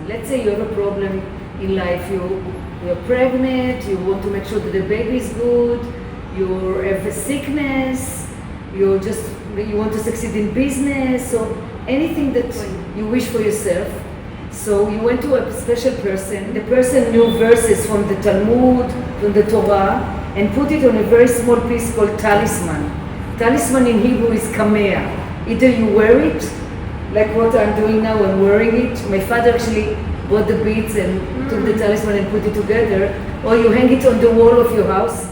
talisman. Let's say you have a problem in life, you're pregnant, you want to make sure that the baby is good, you have a sickness, you want to succeed in business, so anything that you wish for yourself. So you went to a special person, the person knew verses from the Talmud, from the Torah, and put it on a very small piece called talisman. Talisman in Hebrew is kamea. Either you wear it, like what I'm doing now, I'm wearing it. My father actually bought the beads and took the talisman and put it together, or you hang it on the wall of your house.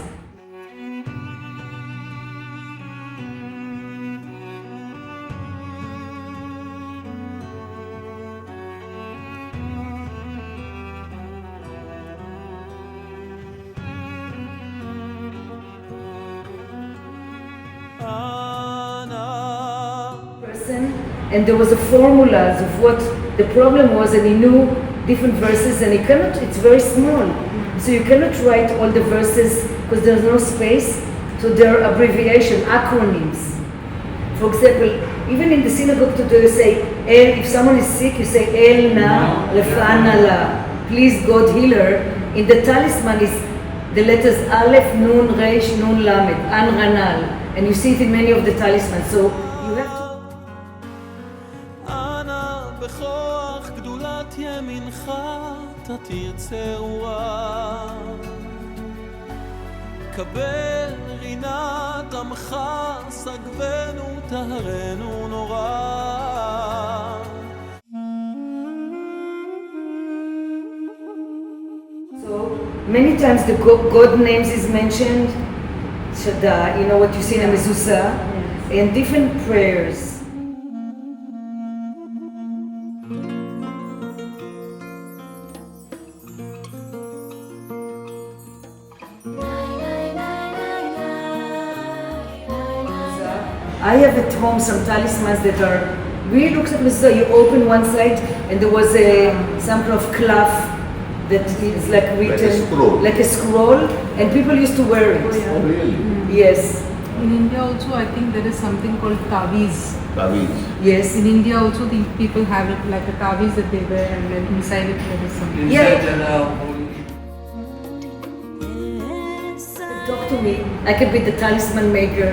And there was a formula of what the problem was, and he knew different verses, and it's very small. So you cannot write all the verses because there's no space, so there are abbreviations, acronyms. For example, even in the synagogue today you say, if someone is sick, you say, El na lefana la, please God heal her. In the talisman is the letters Aleph, Nun, Reish, Nun, Lamed, An, Ranal, and you see it in many of the talismans. So you have to בכוח גדולת ימינך תתיר צרועה קבל רינת עמך סגבנו טהרנו נורא. So many times the God names is mentioned, Shaddai, you know what you see in a mezuzah, and different prayers. I have at home some talismans that are really looks like mezuzah. You open one side and there was some kind of cloth that is like written like a scroll, and people used to wear it. Oh, really? Yes. In India also, I think there is something called taviz. Taviz. Yes. In India also, the people have it like a taviz that they wear, and then inside it there is something. Talk to me. I can be the talisman maker.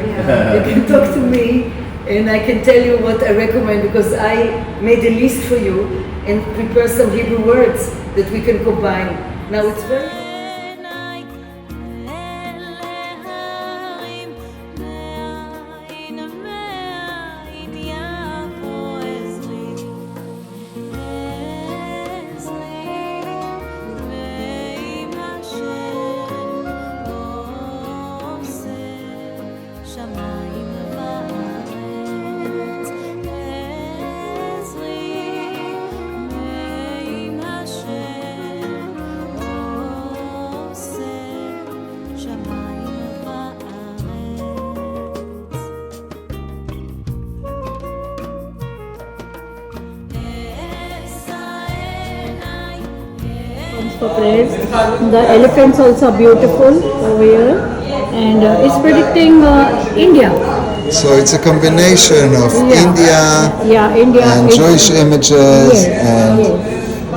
You can talk to me, and I can tell you what I recommend, because I made a list for you and prepare some Hebrew words that we can combine. Now it's very. For prayers. The elephants also are beautiful over here, and it's predicting India. So it's a combination of India, India and Jewish images, and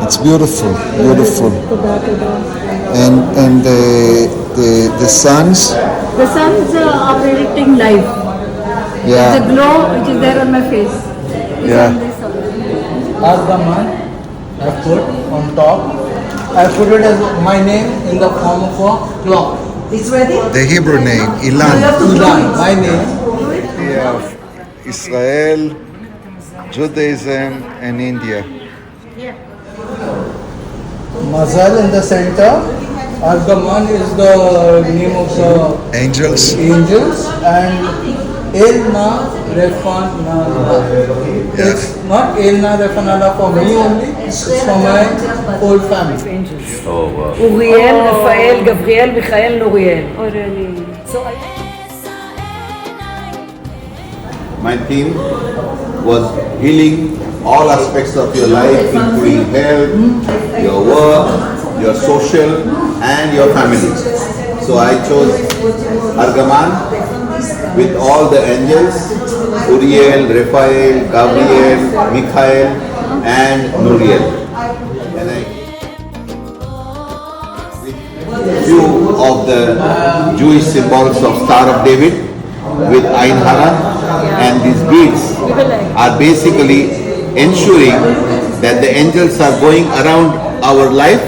it's beautiful, beautiful. And the suns. The suns are predicting life. Yeah. The glow which is there on my face. Yeah. As the man I put on top, I put it as my name in the form of a clock. It's ready? The Hebrew name, Ilan. Ilan, my name. Of Israel, Judaism, and India. Mazal in the center. Argaman is the name of the Angels. and Elna Refanala. It's not Elna Refanala for me only, it's for my whole family. Oh, wow. Uriel, Raphael, Gabriel, Michael, Nuriel. Oh, really? So My theme was healing all aspects of your life, including health, your work, your social, and your family. So I chose Argaman with all the angels, Uriel, Raphael, Gabriel, Michael, and Nuriel. And few of the Jewish symbols of Star of David with Ain Hara, and these beads are basically ensuring that the angels are going around our life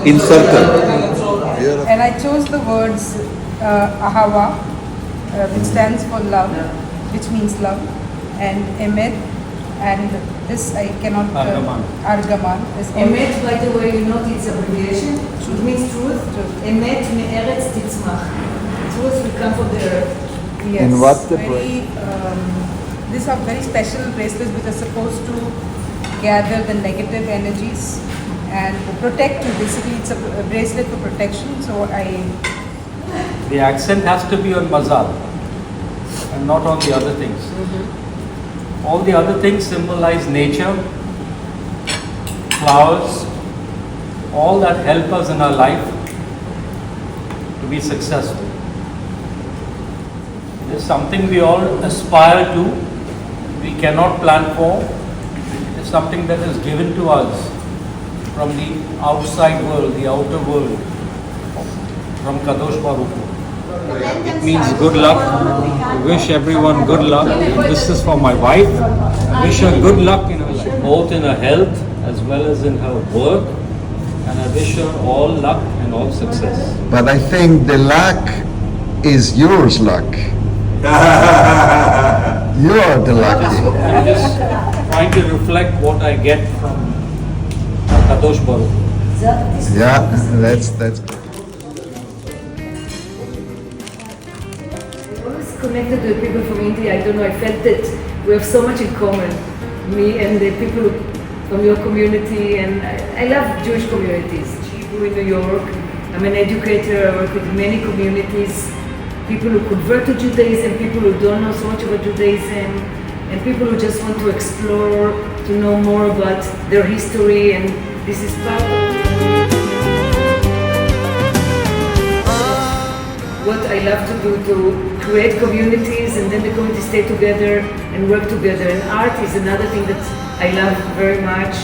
in circle. And I chose the words Ahava, which stands for love, which means love, and Emet, and this I cannot... Argaman. Emet, by the way, you know its abbreviation. It means truth. Emet me'eretz titzmach. Truth will come from the earth. Yes. And what the these are very special bracelets which are supposed to gather the negative energies and protect you. Basically, it's a bracelet for protection. So the accent has to be on mazal and not on the other things. All the other things symbolize nature, flowers, all that help us in our life to be successful. It is something we all aspire to, we cannot plan for. It is something that is given to us from the outside world, the outer world, from Kadosh Baruch Hu. It means good luck. I wish everyone good luck. This is for my wife. I wish her good luck in her life, both in her health as well as in her work. And I wish her all luck and all success. But I think the luck is yours luck. You are the lucky. I'm just trying to reflect what I get from Kadosh Baruch Hu. Yeah, that's good. Connected with people from India. I don't know, I felt that we have so much in common, me and the people from your community, and I love Jewish communities. Hebrew in New York, I'm an educator, I work with many communities, people who convert to Judaism, people who don't know so much about Judaism, and people who just want to explore, to know more about their history, and this is part of what I love to do, to create communities, and then the communities stay together and work together. And art is another thing that I love very much.